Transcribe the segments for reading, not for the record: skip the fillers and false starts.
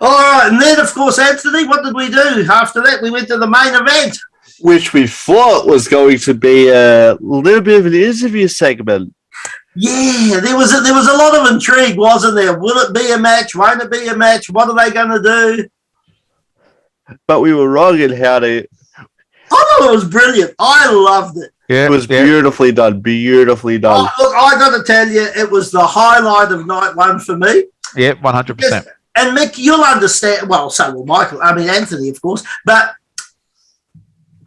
All right, and then, of course, Anthony, what did we do? After that, we went to the main event. Which we thought was going to be a little bit of an interview segment. Yeah, there was a lot of intrigue, wasn't there? Will it be a match? Won't it be a match? What are they going to do? But we were wrong in how they... I thought it was brilliant. I loved it. Yeah, it was beautifully done. Beautifully done. Oh, look, I got to tell you, it was the highlight of night one for me. Yeah, 100%. And Mick, you'll understand. Well, so will Michael. I mean, Anthony, of course. But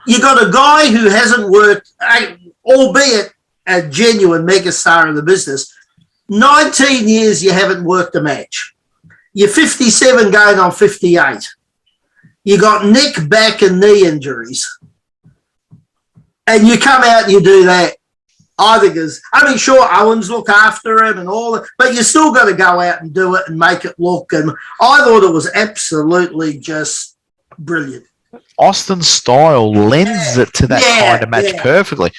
you got a guy who hasn't worked, albeit a genuine megastar in the business. 19 years you haven't worked a match. You're 57 going on 58. You got neck, back, and knee injuries. And you come out and you do that. I think sure, Owens look after him and all that, but you still got to go out and do it and make it look. And I thought it was absolutely just brilliant. Austin's style lends it to that kind of match perfectly.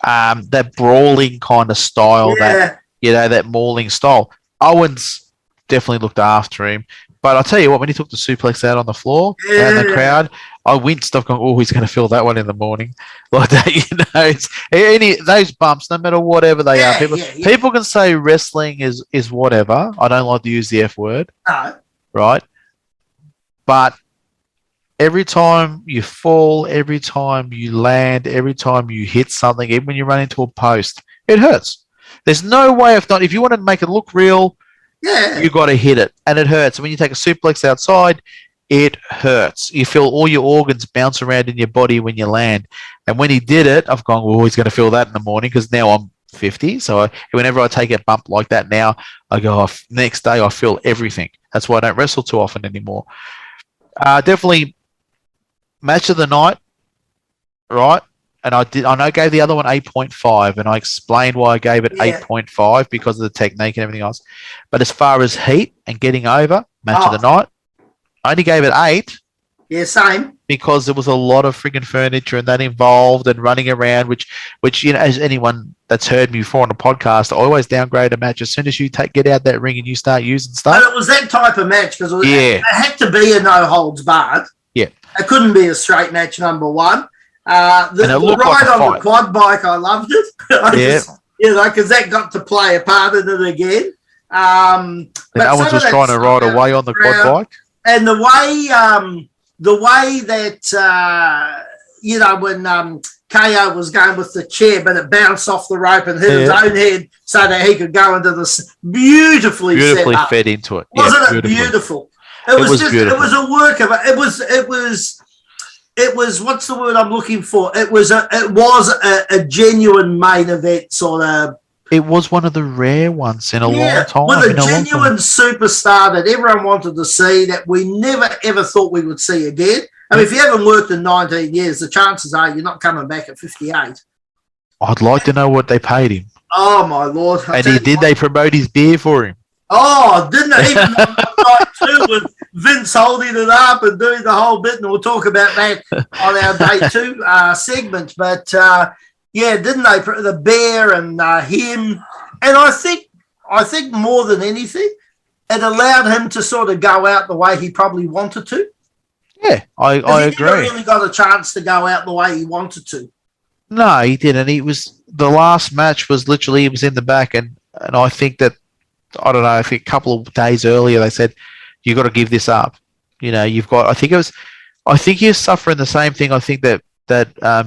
That brawling kind of style, that mauling style. Owens definitely looked after him. But I'll tell you what, when he took the suplex out on the floor and the crowd, I winced. I've gone, oh, he's going to feel that one in the morning. Like that, those bumps, no matter whatever they are. People can say wrestling is whatever. I don't like to use the F word. No. Right? But every time you fall, every time you land, every time you hit something, even when you run into a post, it hurts. There's no way of not. If you want to make it look real, you got to hit it, and it hurts. And when you take a suplex outside, it hurts. You feel all your organs bounce around in your body when you land. And when he did it, I've gone, well, he's going to feel that in the morning because now I'm 50. So whenever I take a bump like that now, I go, next day I feel everything. That's why I don't wrestle too often anymore. Definitely match of the night, right? And I know I gave the other one 8.5, and I explained why I gave it 8.5 because of the technique and everything else. But as far as heat and getting over, match of the night, I only gave it 8. Yeah, same. Because there was a lot of friggin' furniture and that involved and running around, which as anyone that's heard me before on the podcast, I always downgrade a match as soon as you get out that ring and you start using stuff. But it was that type of match because it had to be a no holds barred. Yeah, it couldn't be a straight match. Number one. The ride on the quad bike, I loved it. Because that got to play a part in it again. But Owens was trying to ride away on the quad bike, and the way that when KO was going with the chair, but it bounced off the rope and hit his own head, so that he could go into this beautifully fed into it. Wasn't it beautiful? It was beautiful. It was a work of it. It was what's the word I'm looking for? It was a genuine main event sort of. It was one of the rare ones in a long time. With a genuine superstar that everyone wanted to see that we never ever thought we would see again. I mean, if you haven't worked in 19 years, the chances are you're not coming back at 58. I'd like to know what they paid him. Oh my Lord! They promote his beer for him? Oh, didn't they? Even on night 2 with Vince holding it up and doing the whole bit, and we'll talk about that on our day 2 segment. But didn't they? The bear and him, and I think more than anything, it allowed him to sort of go out the way he probably wanted to. Yeah, I agree. He never really got a chance to go out the way he wanted to. No, he didn't. The last match was literally he was in the back, and I think that. I don't know. I think a couple of days earlier they said you got to give this up. You've got. I think he's suffering the same thing. I think that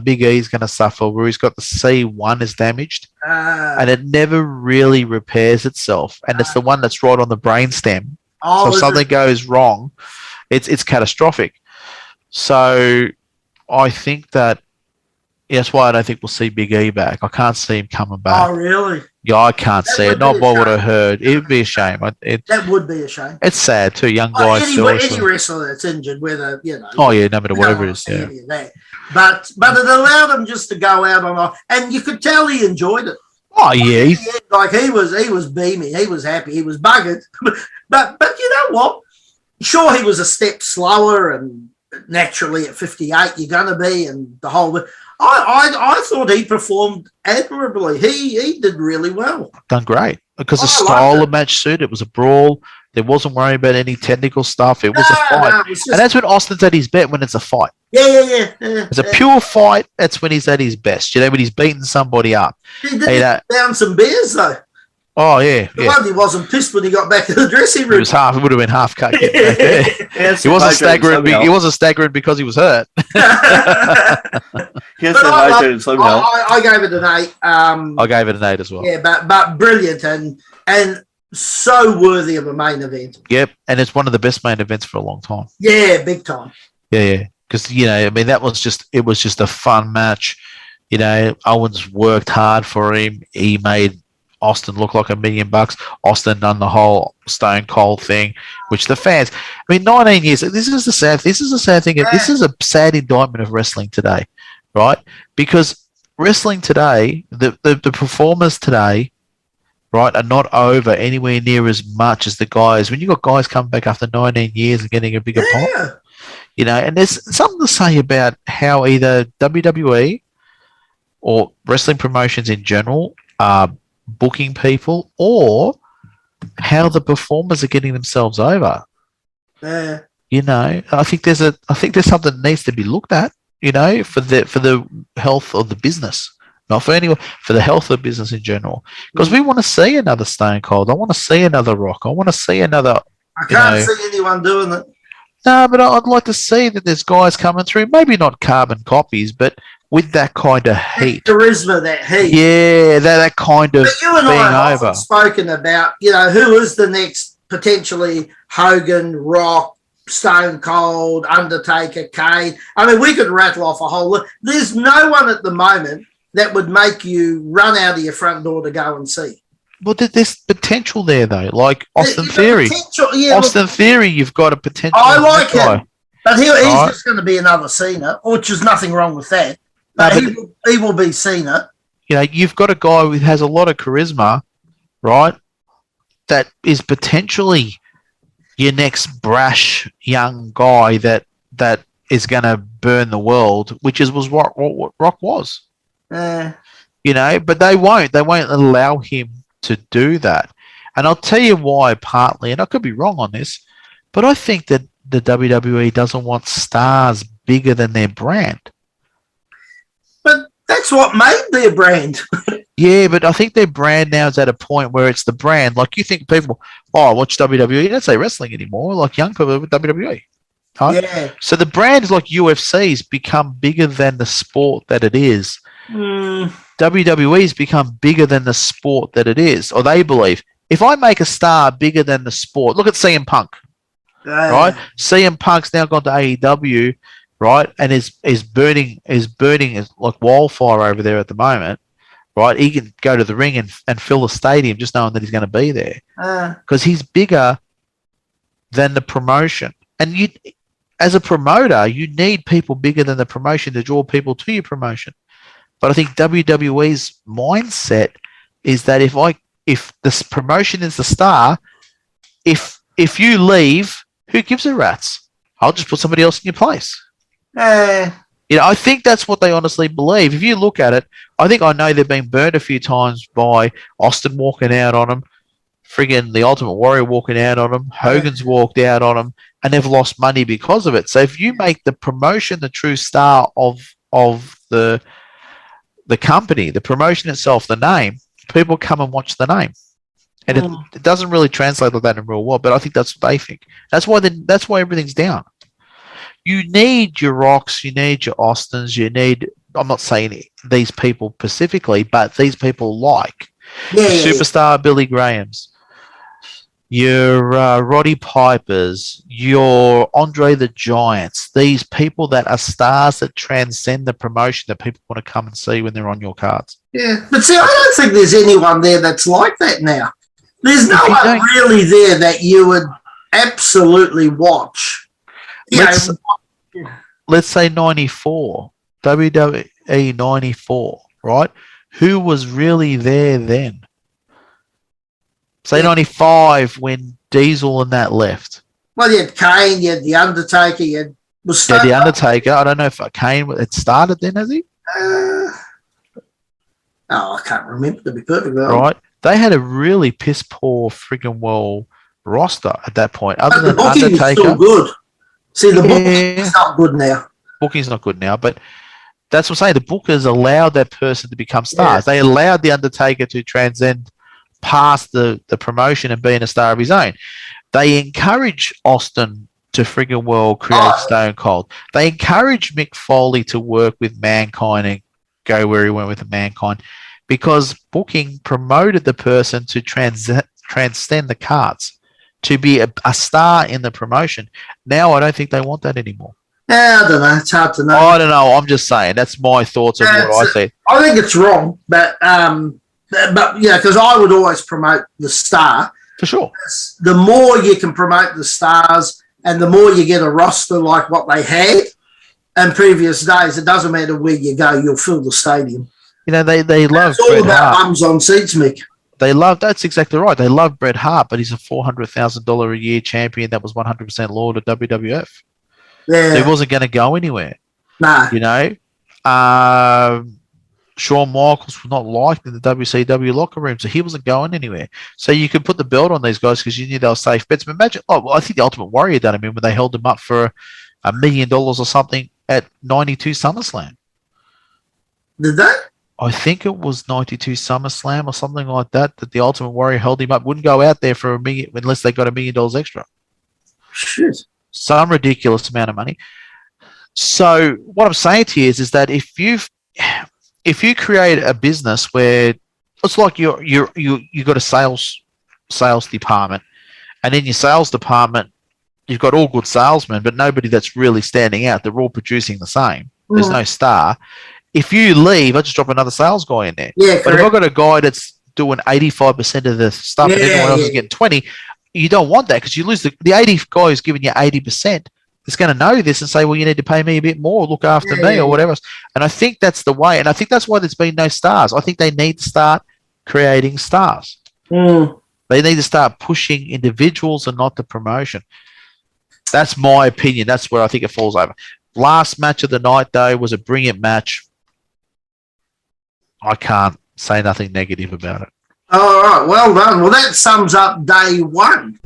Big E is going to suffer, where he's got the C1 is damaged, and it never really repairs itself, and it's the one that's right on the brainstem. So if something goes wrong, it's catastrophic. So I think that. That's why I don't think we'll see Big E back. I can't see him coming back. Oh, really? Yeah, I can't see it. Not by what I heard. It would be a shame. That would be a shame. It's sad too. Young guys. Any wrestler that's injured, whether Oh yeah, no matter whatever it is. Yeah. But it allowed him just to go out on, and you could tell he enjoyed it. Oh yeah, he was beaming. He was happy. He was buggered. but you know what? Sure, he was a step slower, and naturally at 58 you're going to be, and the whole. I thought he performed admirably. He did really well. Done great because the style of match suit. It was a brawl. There wasn't worrying about any technical stuff. It was a fight. No, it was just, And that's when Austin's at his best, when it's a fight. yeah. It's a pure fight. That's when he's at his best. You know, when he's beating somebody up. He did down some beers, though. Oh, yeah. The one he wasn't pissed when he got back to the dressing room. It would have been half cut. He wasn't staggering. He wasn't staggering because he was hurt. I gave it an 8. I gave it an 8 as well. Yeah, but brilliant and so worthy of a main event. Yep, and it's one of the best main events for a long time. Yeah, big time. Yeah. Because, you know, I mean, it was just a fun match. You know, Owens worked hard for him. He made Austin look like $1 million. Austin done the whole Stone Cold thing, which the fans, I mean, 19 years, this is a sad thing. Yeah. This is a sad indictment of wrestling today, right? Because wrestling today, the performers today, right, are not over anywhere near as much as the guys. When you got guys coming back after 19 years and getting a bigger pop, you know, and there's something to say about how either WWE or wrestling promotions in general are booking people, or how the performers are getting themselves over. You know, I think there's something that needs to be looked at, you know, for the health of the business. Not for anyone, for the health of the business in general. Because we want to see another Stone Cold. I want to see another Rock. I want to see another. I can't see anyone doing it. No, but I'd like to see that there's guys coming through, maybe not carbon copies, but with that kind of heat. Charisma, that heat. Yeah, that kind of but you and being I have over. often spoken about, you know, who is the next potentially Hogan, Rock, Stone Cold, Undertaker, Kane. I mean, we could rattle off a whole list. There's no one at the moment that would make you run out of your front door to go and see. Well, there's potential there, though. Like Austin Theory. Austin Theory, you've got a potential. I like him. But he's just going to be another Cena, which is nothing wrong with that. But he will be Cena. You know, you've got a guy who has a lot of charisma, right? That is potentially your next brash young guy that is going to burn the world, which was what Rock was. You know, but they won't allow him to do that. And I'll tell you why, partly, and I could be wrong on this, but I think that the WWE doesn't want stars bigger than their brand. But that's what made their brand. Yeah, but I think their brand now is at a point where it's the brand. Like, you think people, I watch WWE, you don't say wrestling anymore, like young people with WWE. Right? Yeah. So the brand is like UFC's become bigger than the sport that it is. WWE's become bigger than the sport that it is, or they believe. If I make a star bigger than the sport, look at CM Punk, right? CM Punk's now gone to AEW, right, and is burning like wildfire over there at the moment, right? He can go to the ring and fill the stadium just knowing that he's going to be there because he's bigger than the promotion. And you, as a promoter, you need people bigger than the promotion to draw people to your promotion. But I think WWE's mindset is that if this promotion is the star, if you leave, who gives a rat's? I'll just put somebody else in your place. You know, I think that's what they honestly believe. If you look at it, I know they've been burned a few times by Austin walking out on them, friggin' the Ultimate Warrior walking out on them, Hogan's walked out on them, and they've lost money because of it. So if you make the promotion the true star of the company, the promotion itself, the name, people come and watch the name. And it doesn't really translate like that in real world, but I think that's what they think. That's why everything's down. You need your Rocks, you need your Austins, you need, I'm not saying these people specifically, but these people like superstar Billy Grahams, your Roddy Pipers, your Andre the Giants, these people that are stars that transcend the promotion that people want to come and see when they're on your cards. Yeah, but see, I don't think there's anyone there that's like that now. There's no one really there that you would absolutely watch. Let's say 94, WWE 94, right? Who was really there then? Say 95 when Diesel and that left. Well, you had Kane, you had The Undertaker, you had... The Undertaker. I don't know if Kane had started then, has he? I can't remember, to be perfectly honest. Right. They had a really piss-poor friggin' well roster at that point, other But the than booking is Undertaker. still good. See, the booking Yeah. is not good now. Booking's not good now, but that's what I'm saying. The bookers allowed that person to become stars. They allowed the Undertaker to transcend past the promotion and being a star of his own. They encourage Austin to friggin' well create Stone Cold. They encourage Mick Foley to work with Mankind and go where he went with Mankind, because booking promoted the person to transcend the cards, to be a star in the promotion. Now I don't think they want that anymore. Yeah, I don't know. It's hard to know. I don't know. I'm just saying. That's my thoughts on what I see. I think it's wrong, but yeah, because I would always promote the star. For sure. The more you can promote the stars and the more you get a roster like what they had in previous days, it doesn't matter where you go, you'll fill the stadium. You know, they love It's all about bums on seats, Mick. That's exactly right. They love Bret Hart, but he's a $400,000 a year champion that was 100% loyal to WWF. Yeah. So he wasn't going to go anywhere. No. You know? Shawn Michaels was not liked in the WCW locker room, so he wasn't going anywhere. So you could put the belt on these guys because you knew they were safe bets. But imagine, I think the Ultimate Warrior done him in when they held him up for $1 million or something at 92 SummerSlam. Did they? I think it was 92 SummerSlam or something like that the Ultimate Warrior held him up. Wouldn't go out there for $1 million unless they got $1 million extra. Shit. Some ridiculous amount of money. So what I'm saying to you is that if you create a business where it's like you got a sales department, and in your sales department you've got all good salesmen, but nobody that's really standing out. They're all producing the same. There's no star. If you leave, I just drop another sales guy in there. Yeah, but if I've got a guy that's doing 85% of the stuff and everyone else is getting 20, you don't want that, because you lose the 80 guy who's giving you 80%. Is going to know this and say, well, you need to pay me a bit more, look after me or whatever. And I think that's the way. And I think that's why there's been no stars. I think they need to start creating stars. They need to start pushing individuals and not the promotion. That's my opinion. That's where I think it falls over. Last match of the night, though, was a brilliant match. I can't say nothing negative about it. All right, well done. Well, that sums up day one.